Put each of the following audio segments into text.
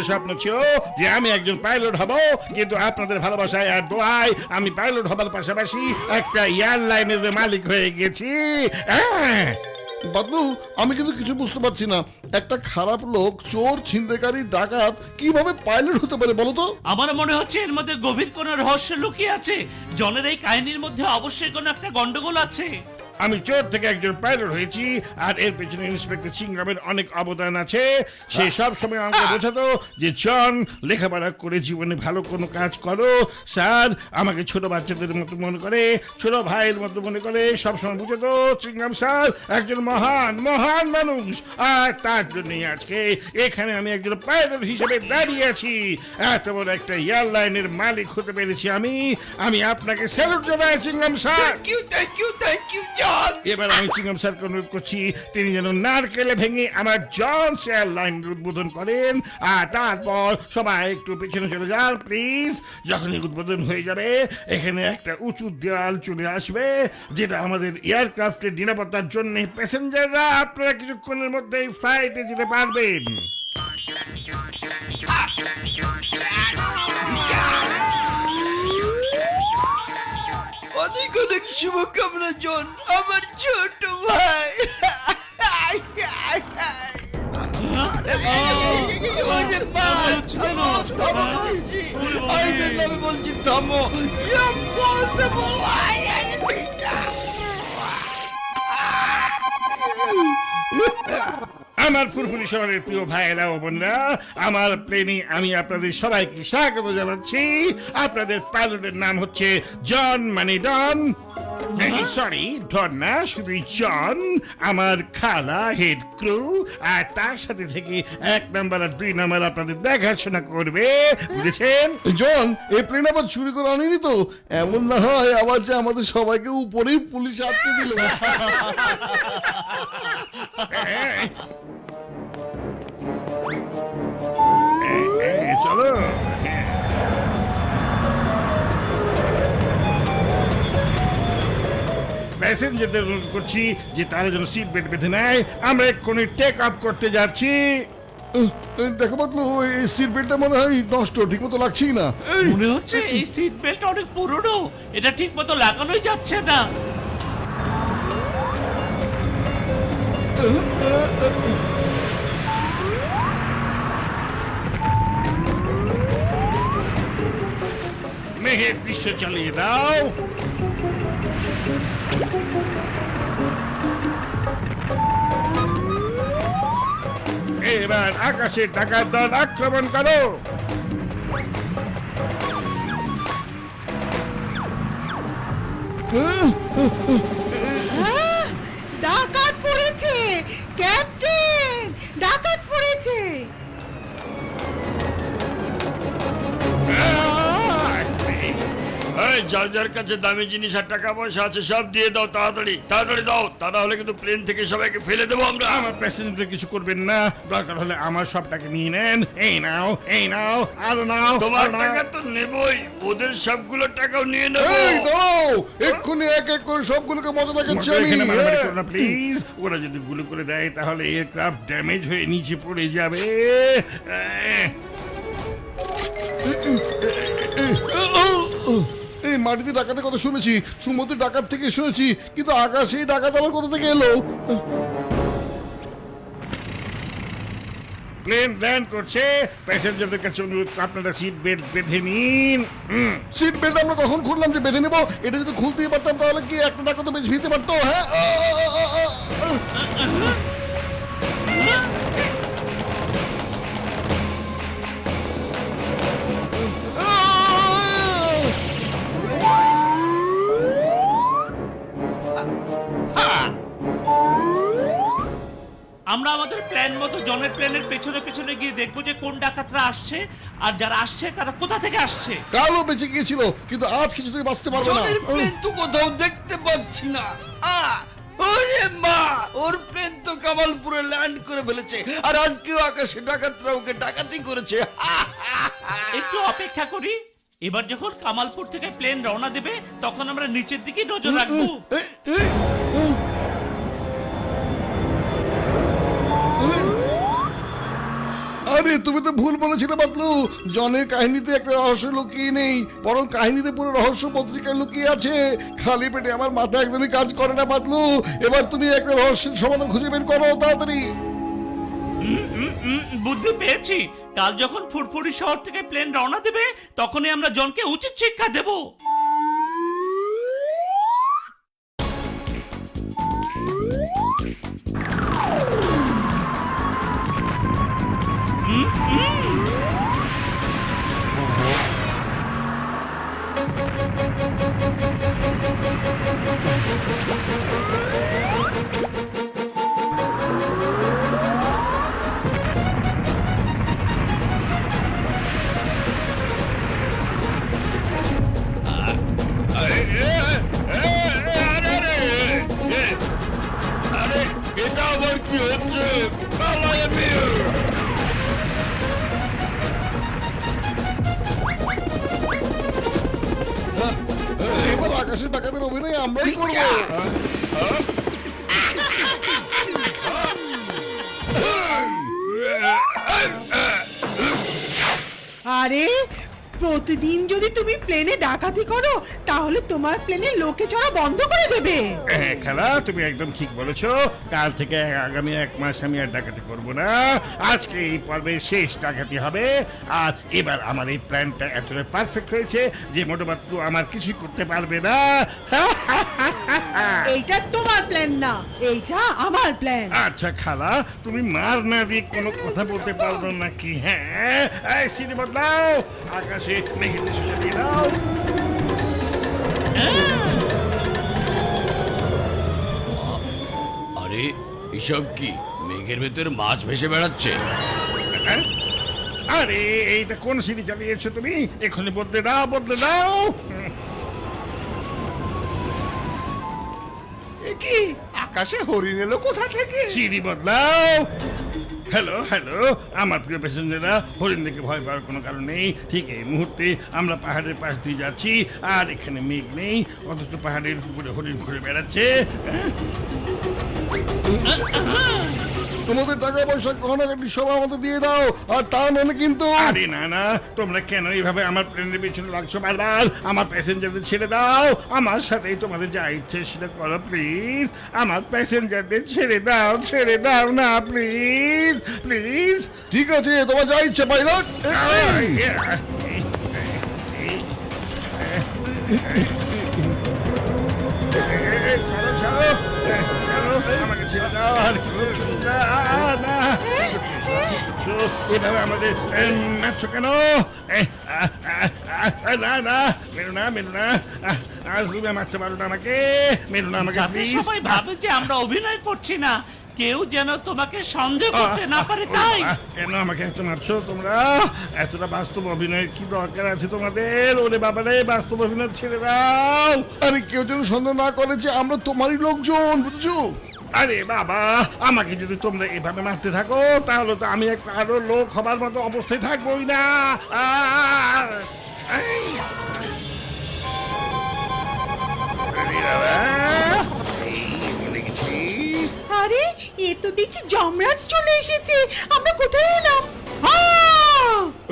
স্বপ্ন ছিল যে আমি একজন পাইলট হব, কিন্তু আপনাদের ভালোবাসায় আর দোয়ায় আমি পাইলট হবার পাশাপাশি একটা এয়ারলাইনের মালিক হয়ে গেছি। বাবলু, আমি কিন্তু কিছু বুঝতে পারছি না, একটা খারাপ লোক, চোর, ছিনতাইকারী, ডাকাত কিভাবে পাইলট হতে পারে বলো তো? আমার মনে হচ্ছে এর মধ্যে গভীর কোনো রহস্য লুকিয়ে আছে। জনের এই কাহিনীর মধ্যে অবশ্যই কোনো একটা গন্ডগোল আছে। আমি চোর থেকে একজন পাইলট হয়েছি, আর এর পেছনে ইন্সপেক্টর চিংরামের অনেক অবদান আছে। সে সব সময় আমাকে বোঝাতো যে জন, লেখাপড়া করে জীবনে ভালো কোনো কাজ করো। স্যার আমাকে ছোট বাচ্চাদের মতো মনে করে, ছোট ভাইয়ের মতো মনে করে, সবসময় বুঝাতো চিংরাম স্যার একজন মহান মহান মানুষ। আর তার জন্যই আজকে এখানে আমি একজন পাইলট হিসেবে দাঁড়িয়ে আছি। এত বড় একটা এয়ারলাইনের মালিক হতে পেরেছি আমি আপনাকে স্যালুট জানাই চিংরাম স্যার। থ্যাংক ইউ জন। এবার আমি চিংগাম স্যারকে অনুরোধ করছি তিনি যেন নারকেলে ভেঙে আমার জন এয়ারলাইন উদ্বোধন করেন, আর তারপর সবাই একটু পেছনে চলে যান প্লিজ। যখনই উদ্বোধন হয়ে যাবে এখানে একটা উঁচু দেওয়াল চলে আসবে, যেটা আমাদের এয়ারক্রাফটের নিরাপত্তার জন্য। প্যাসেঞ্জাররা আপনারা কিছুক্ষণের মধ্যেই ফ্লাইটে যেতে পারবেন। অনেক অনেক শুভকামনা জন, আমার ছোট ভাই। ওরে মা, থামো, থামো বলছি। আইনের নামে বলছি থামো। Impossible! আমার ফুরফুরি শহরের প্রিয় ভাইয়েরা ও বোনরা, আমার প্লেনে আমি আপনাদের সবাইকে স্বাগত জানাচ্ছি। আপনাদের পাইলটের নাম হচ্ছে জন মানে ডন। সরি, ডন না, শুধু জন। আমার খালা হেড ক্রু, আর তার সাথে থেকে 1 নাম্বার আর 2 নাম্বার আপনাদের দেখাশোনা করবে, বুঝেছেন? জন, এই প্লেন আবার চুরি করে আনিনি তো? এমন না হয় আবার যে আমাদের সবাইকে উপরেই পুলিশ আটকে দিল। চলো। প্যাসেঞ্জারদের অনুরোধ করছি যে তারা যেন সিট বেল্ট বেঁধে নেয়। আমরা এক্ষুনি টেক আপ করতে যাচ্ছি। দেখো বাবলু, এই সিট বেল্টটা মনে হয় নষ্ট, ঠিক মতো লাগছেই না। মনে হচ্ছে এই সিট বেল্ট অনেক পুরনো, এটা ঠিক মতো লাগানোই যাচ্ছে না। মেহের পৃষ্ঠ চালিয়ে দাও। এবার আকাশে ডাকাত দল আক্রমণ করো। ডাকাত পড়েছে ক্যাপ্টেন, ডাকাত পড়েছে। যার যার কাছে দামি জিনিস আর টাকা পয়সা আছে সব দিয়ে দাও, তাড়াতাড়ি তাড়াতাড়ি দাও, তা না হলে কিন্তু প্লেন থেকে সবাইকে ফেলে দেবো আমরা। আমার প্যাসেঞ্জার কিছু করবেন না, দরকার হলে আমার সব টাকা নিয়ে নেন। এই নাও, এই নাও, আরো নাও। তোমার টাকা তো নেবই, ওদের সবগুলো টাকাও নিয়ে নেবো। এই দাঁড়াও, এক্ষুনি এক এক করে সবগুলোকে মজা দেখাচ্ছি আমি। প্লিজ, ওরা যদি গুলি করে দেয় তাহলে এয়ারক্রাফট ড্যামেজ হয়ে নিচে পড়ে যাবে। এই মাটিতে ডাকাতের কথা শুনেছি, সমুদ্রে ডাকাত থেকে শুনেছি, কিন্তু আকাশে ডাকাত আবার কোথা থেকে এলো? প্লেন ল্যান্ড করছে, প্যাসেঞ্জারদের কাছে অনুরোধ আপনারা সিট বেল্ট বেঁধে নিন। সিট বেল্ট আমরা কখন খুললাম যে বেঁধে নেবো? এটা যদি খুলতেই পারতাম তাহলে কি একটা ডাকাত বেশ ভিতে পারতো? হ্যাঁ, আমরা আমাদের প্ল্যান মতো জনের প্লেনের পেছনে পেছনে গিয়ে দেখবো যে কোন ডাকাতরা আসছে, আর যারা আসছে তারা কোথা থেকে আসছে। কালও বেঁচে গিয়েছিল, কিন্তু আজ কিছুতেই বাঁচতে পারবে না। জনের প্লেন তো কোথাও দেখতে পাচ্ছি না। ওরে মা, ওর প্লেন তো কামালপুরে ল্যান্ড করে ফেলেছে, আর আজকেও আকাশে ডাকাতরা ওকে ডাকাতি করেছে। একটু অপেক্ষা করি, এবার যখন কামালপুর থেকে প্লেন রওনা দেবে তখন আমরা নিচের দিকে নজর রাখবো। আরে আরে তুমি তো ভুল বলেছিলে বাতলু, জনের কাহিনীতে একটা রহস্য লুকিয়ে নেই, বরং কাহিনীতে পুরো রহস্য পত্রিকায় লুকিয়ে আছে। খালি পেটে আমার মাথা একদমই কাজ করে না বাতলু। এবার তুমি একটা রহস্যের সমাধান খুঁজে বের করো তাড়াতাড়ি। বুদ্ধি পেয়েছি। কাল যখন ফুরফুরি শহর থেকে প্লেন রওনা দেবে তখনই আমরা জনকে উচিত শিক্ষা দেব। আরে এটা আবার কি হচ্ছে? পালায় বের। এবার আকাশের ডাকাতের অভিনয় আমরাই করবো। আরে প্রতিদিন যদি তুমি প্লেনে ডাকাতি করো তাহলে তোমার প্লেনে লোকে চড়া বন্ধ করে দেবে। খেলা তুমি একদম ঠিক বলেছো। কাল থেকে আগামী 1 মাস আমি আর ডাকাতি করব না। আজকে এই পর্বের শেষ ডাকাতি হবে। আর এবার আমার এই প্ল্যানটা এতটা পারফেক্ট হয়েছে যে মোটামুটি আমার কিছু করতে পারবে না। এইটা তোমার প্ল্যান না, এইটা আমার প্ল্যান। আচ্ছা খালা, তুমি মার না দিয়ে কোনো কথা বলতে পারবে নাকি? হ্যাঁ, এই সিনে বদলাও, আকাশে মেঘের দেশে চালিয়ে দাও। আরে এসব কি? মেঘের ভেতর মাছ ভেসে বেড়াচ্ছে। হ্যাঁ? আরে এইটা কোন সিঁড়ি চালিয়েছো তুমি? এখনই বদলে দাও, বদলে দাও। কি আকাশে হরিণ এলো কোথা থেকে? সিঁড়ি বদলাও। হ্যালো হ্যালো, আমার প্রিয় প্যাসেঞ্জাররা, হরিণ দেখে ভয় পাওয়ার কোনো কারণ নেই। ঠিক এই মুহূর্তে আমরা পাহাড়ের পাশ দিয়ে যাচ্ছি, আর এখানে মেঘ নেই, অথচ পাহাড়ের উপরে হরিণ ঘুরে বেড়াচ্ছে। তোমাদের টাকা পয়সা গহনাগাটি সব আমাদের দিয়ে দাও, আর তা নয় কিন্তু। আরে না না, তোমরা কেন এইভাবে আমার প্লেনের পিছনে লাগছো বারবার? আমার প্যাসেঞ্জারদের ছেড়ে দাও, আমার সাথেই তোমাদের যা ইচ্ছে সেটা করো প্লিজ। আমার প্যাসেঞ্জারদের ছেড়ে দাও না প্লিজ প্লিজ। ঠিক আছে, তোমার যা ইচ্ছে পাইলট। আমাকে ছেড়ে দাও। এভাবে আমাদের মারছো কেন? না না, মেরো না, মেরো না, আর তুমি মারতে পারো না আমাকে, মেরো না আমাকে যাতে প্লিজ। সবাই ভাবে যে আমরা অভিনয় করছি না, কেউ যেন তোমাকে সন্দেহ করতে না পারে তাই। কেন আমাকে এত মারছো তোমরা? এতটা বাস্তব অভিনয়ের কি দরকার আছে তোমাদের? ওরে বাবারে, বাস্তব অভিনয় ছেড়ে দাও। আরে কেউ যেন সন্দেহ না করে যে আমরা তোমারই লোকজন, বুঝছো? আরে বাবা, আমাকে যদি তোমরা এভাবে মারতে থাকো তাহলে তো আমি এক আরো লোক হবার মতো অবস্থায় থাকবোই না। আরে এ তো দেখি যমরাজ চলে এসেছে। আমরা কোথায় এলাম?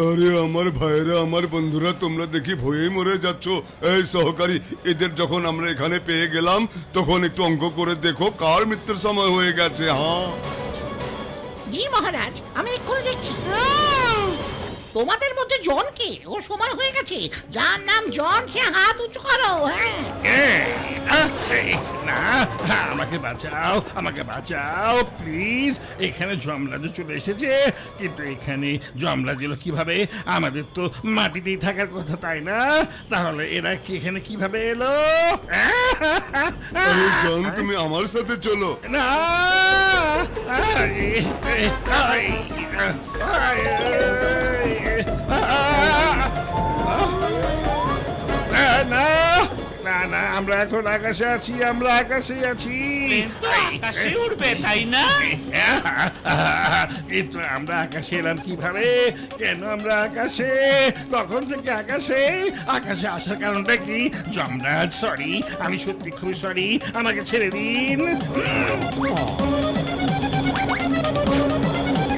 আরে আমার ভাইরা, আমার বন্ধুরা, তোমরা দেখি ভয়ে মরে যাচ্ছ। এই সহকারী, এদের যখন আমরা এখানে পেয়ে গেলাম তখন একটু অঙ্ক করে দেখো কার মৃত্যুর সময় হয়ে গেছে। হ্যাঁ জি মহারাজ, আমি এক্ষুনি দেখছি। তোমাদের মধ্যে জনকে ও সময় হয়ে গেছে। যার নাম জন সে হাত উঁচু করো। না, আমাকে বাঁচাও, আমাকে বাঁচাও প্লিজ। এখানে জমলাজ চলে এসেছে, কিন্তু এখানে জমলাজ এলো কিভাবে? আমাদের তো মাটিতেই থাকার কথা, তাই না? তাহলে এরা কি এখানে কিভাবে এলো? আরে জন, তুমি আমার সাথে চলো। না, না না না, আমরা এখন আকাশে আছি, আমরা আকাশে আছি। প্লেন তো আকাশে উড়বে, তাই না? কিন্তু আমরা আকাশে এলাম কিভাবে? কেন আমরা আকাশে? কখন থেকে আকাশে? আকাশে আসার কারণটা কি? যমরাজ, সরি, আমি সত্যি খুবই সরি, আমাকে ছেড়ে দিন।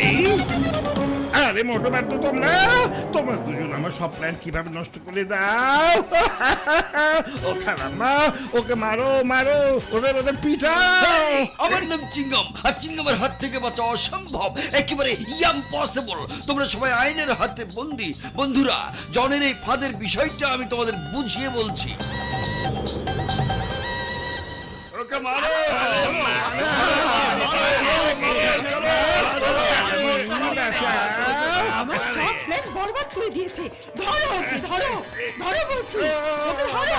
এই, আরে মোটো ব্যর্থ তোমরা দুজন আমার সব প্ল্যান কিভাবে নষ্ট করে দাও ও খালাম্মা ওকে মারো ওদের পিঠাও আমার নাম চিঙ্গম, আর চিঙ্গমের হাত থেকে বাঁচা অসম্ভব, একেবারে ইম্পসিবল। তোমরা সবাই আইনের হাতে বন্দী। বন্ধুরা, জনের এই ফাঁদের বিষয়টা আমি তোমাদের বুঝিয়ে বলছি। ওকে মারো আমার সব প্ল্যান বরবাদ করে দিয়েছে। ধরো ওকে, ধরো বলছি, ওকে ধরো।